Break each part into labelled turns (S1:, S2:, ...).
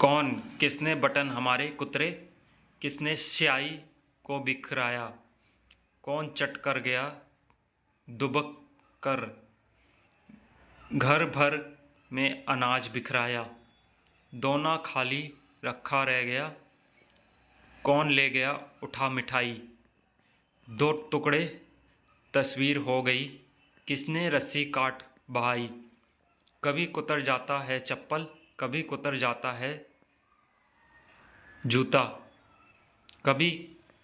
S1: कौन किसने बटन हमारे कुतरे, किसने स्याही को बिखराया, कौन चट कर गया दुबक कर, घर भर में अनाज बिखराया, दोना खाली रखा रह गया, कौन ले गया उठा मिठाई, दो टुकड़े तस्वीर हो गई, किसने रस्सी काट बहाई, कभी कुतर जाता है चप्पल, कभी कुतर जाता है जूता, कभी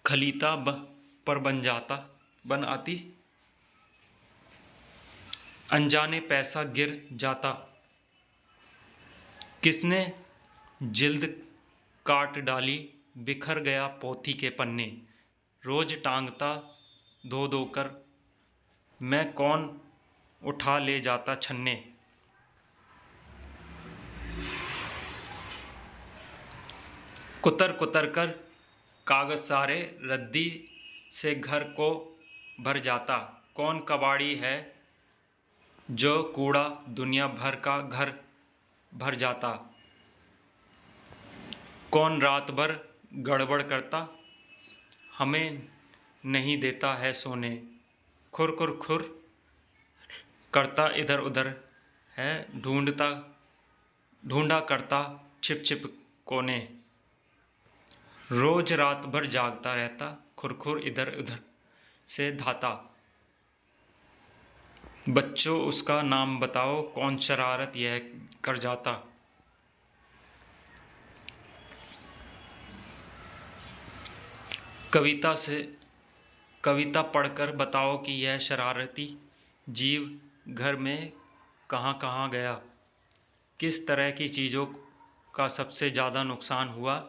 S1: खलीता पर बन आती, अनजाने पैसा गिर जाता, किसने जिल्द काट डाली, बिखर गया पोथी के पन्ने, रोज टांगता धो धो कर मैं, कौन उठा ले जाता छन्ने, कुतर कुतर कर कागज सारे रद्दी से घर को भर जाता, कौन कबाड़ी है जो कूड़ा दुनिया भर का घर भर जाता, कौन रात भर गड़बड़ करता हमें नहीं देता है सोने, खुर खुर खुर करता इधर उधर है ढूंढा करता छिप छिप कोने, रोज रात भर जागता रहता खुरखुर इधर उधर से धाता, बच्चों उसका नाम बताओ कौन शरारत यह कर जाता, कविता पढ़कर बताओ कि यह शरारती जीव घर में कहाँ कहाँ गया, किस तरह की चीज़ों का सबसे ज़्यादा नुकसान हुआ।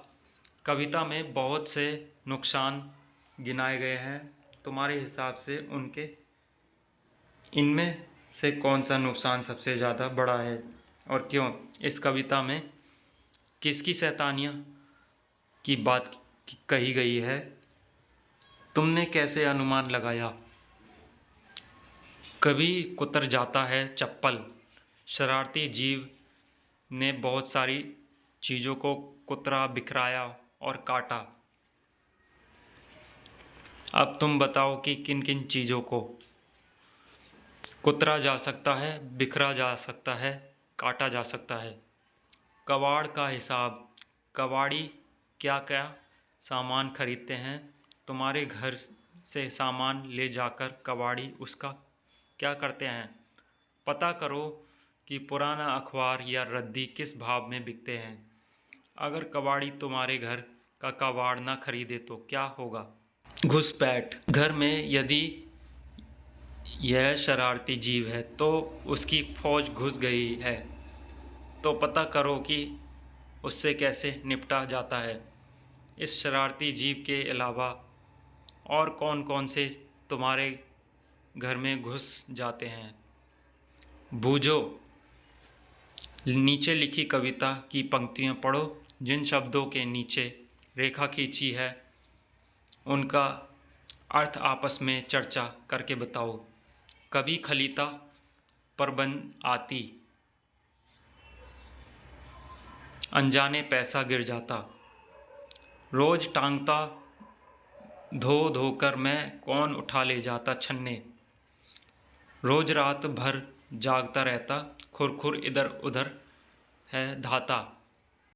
S1: कविता में बहुत से नुकसान गिनाए गए हैं, तुम्हारे हिसाब से उनके इनमें से कौन सा नुकसान सबसे ज़्यादा बड़ा है और क्यों। इस कविता में किसकी शैतानियाँ की बात कही गई है, तुमने कैसे अनुमान लगाया। कभी कुतर जाता है चप्पल, शरारती जीव ने बहुत सारी चीज़ों को कुतरा बिखराया और काटा। अब तुम बताओ कि किन किन चीज़ों को कुतरा जा सकता है, बिखरा जा सकता है, काटा जा सकता है। कबाड़ का हिसाब, कबाड़ी क्या क्या सामान खरीदते हैं, तुम्हारे घर से सामान ले जाकर कबाड़ी उसका क्या करते हैं। पता करो कि पुराना अखबार या रद्दी किस भाव में बिकते हैं। अगर कबाड़ी तुम्हारे घर का कबाड़ ना खरीदे तो क्या होगा। घुसपैठ, घर में यदि यह शरारती जीव है तो उसकी फौज घुस गई है, तो पता करो कि उससे कैसे निपटा जाता है। इस शरारती जीव के अलावा और कौन कौन से तुम्हारे घर में घुस जाते हैं। बूझो, नीचे लिखी कविता की पंक्तियाँ पढ़ो, जिन शब्दों के नीचे रेखा खींची है उनका अर्थ आपस में चर्चा करके बताओ। कभी खलीता पर बन आती, अनजाने पैसा गिर जाता, रोज टांगता धो धोकर मैं, कौन उठा ले जाता छन्ने, रोज रात भर जागता रहता खुर खुर इधर उधर है धाता।